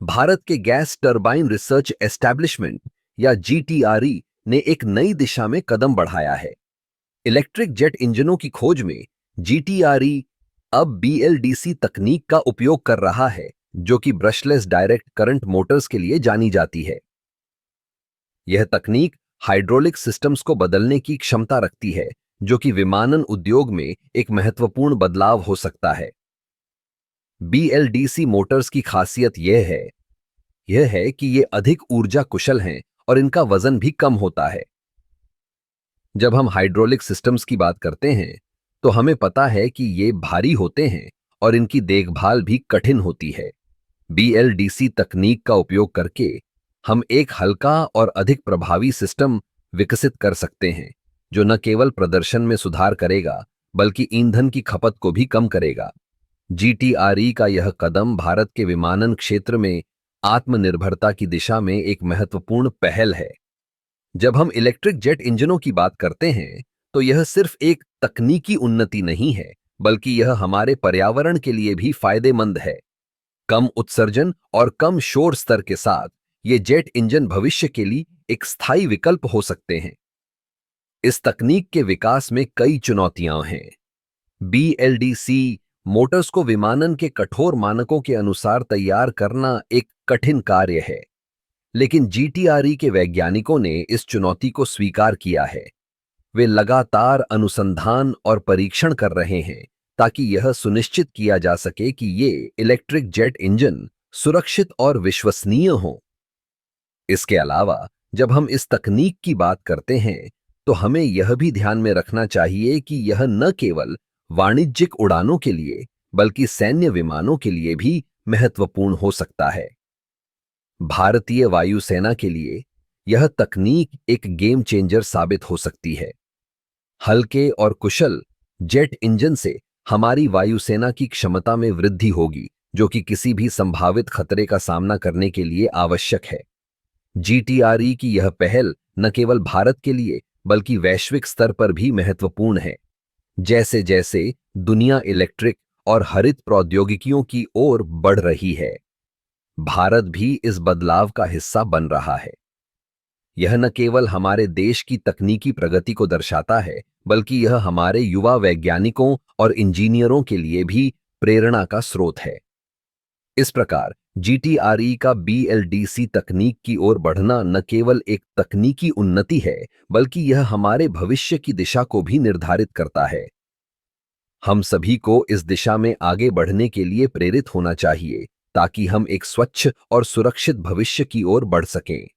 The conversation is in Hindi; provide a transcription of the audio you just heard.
भारत के गैस टरबाइन रिसर्च एस्टैब्लिशमेंट या जीटीआरई ने एक नई दिशा में कदम बढ़ाया है। इलेक्ट्रिक जेट इंजनों की खोज में जीटीआरई अब बीएलडीसी तकनीक का उपयोग कर रहा है, जो कि ब्रशलेस डायरेक्ट करंट मोटर्स के लिए जानी जाती है। यह तकनीक हाइड्रोलिक सिस्टम्स को बदलने की क्षमता रखती है, जो कि विमानन उद्योग में एक महत्वपूर्ण बदलाव हो सकता है। बीएलडीसी मोटर्स की खासियत यह है कि ये अधिक ऊर्जा कुशल हैं और इनका वजन भी कम होता है। जब हम हाइड्रोलिक सिस्टम्स की बात करते हैं, तो हमें पता है कि ये भारी होते हैं और इनकी देखभाल भी कठिन होती है। बीएलडीसी तकनीक का उपयोग करके हम एक हल्का और अधिक प्रभावी सिस्टम विकसित कर सकते हैं, जो न केवल प्रदर्शन में सुधार करेगा, बल्कि ईंधन की खपत को भी कम करेगा। जीटीआरई का यह कदम भारत के विमानन क्षेत्र में आत्मनिर्भरता की दिशा में एक महत्वपूर्ण पहल है। जब हम इलेक्ट्रिक जेट इंजनों की बात करते हैं, तो यह सिर्फ एक तकनीकी उन्नति नहीं है, बल्कि यह हमारे पर्यावरण के लिए भी फायदेमंद है। कम उत्सर्जन और कम शोर स्तर के साथ ये जेट इंजन भविष्य के लिए एक स्थायी विकल्प हो सकते हैं। इस तकनीक के विकास में कई चुनौतियां हैं। बीएलडीसी मोटर्स को विमानन के कठोर मानकों के अनुसार तैयार करना एक कठिन कार्य है, लेकिन जीटीआरई के वैज्ञानिकों ने इस चुनौती को स्वीकार किया है। वे लगातार अनुसंधान और परीक्षण कर रहे हैं, ताकि यह सुनिश्चित किया जा सके कि ये इलेक्ट्रिक जेट इंजन सुरक्षित और विश्वसनीय हों। इसके अलावा जब हम इस तकनीक की बात करते हैं, तो हमें यह भी ध्यान में रखना चाहिए कि यह न केवल वाणिज्यिक उड़ानों के लिए, बल्कि सैन्य विमानों के लिए भी महत्वपूर्ण हो सकता है। भारतीय वायुसेना के लिए यह तकनीक एक गेम चेंजर साबित हो सकती है। हल्के और कुशल जेट इंजन से हमारी वायुसेना की क्षमता में वृद्धि होगी, जो कि किसी भी संभावित खतरे का सामना करने के लिए आवश्यक है। जीटीआरई की यह पहल न केवल भारत के लिए, बल्कि वैश्विक स्तर पर भी महत्वपूर्ण है। जैसे जैसे दुनिया इलेक्ट्रिक और हरित प्रौद्योगिकियों की ओर बढ़ रही है, भारत भी इस बदलाव का हिस्सा बन रहा है। यह न केवल हमारे देश की तकनीकी प्रगति को दर्शाता है, बल्कि यह हमारे युवा वैज्ञानिकों और इंजीनियरों के लिए भी प्रेरणा का स्रोत है। इस प्रकार जीटीआरई का बीएलडीसी तकनीक की ओर बढ़ना न केवल एक तकनीकी उन्नति है, बल्कि यह हमारे भविष्य की दिशा को भी निर्धारित करता है। हम सभी को इस दिशा में आगे बढ़ने के लिए प्रेरित होना चाहिए, ताकि हम एक स्वच्छ और सुरक्षित भविष्य की ओर बढ़ सकें।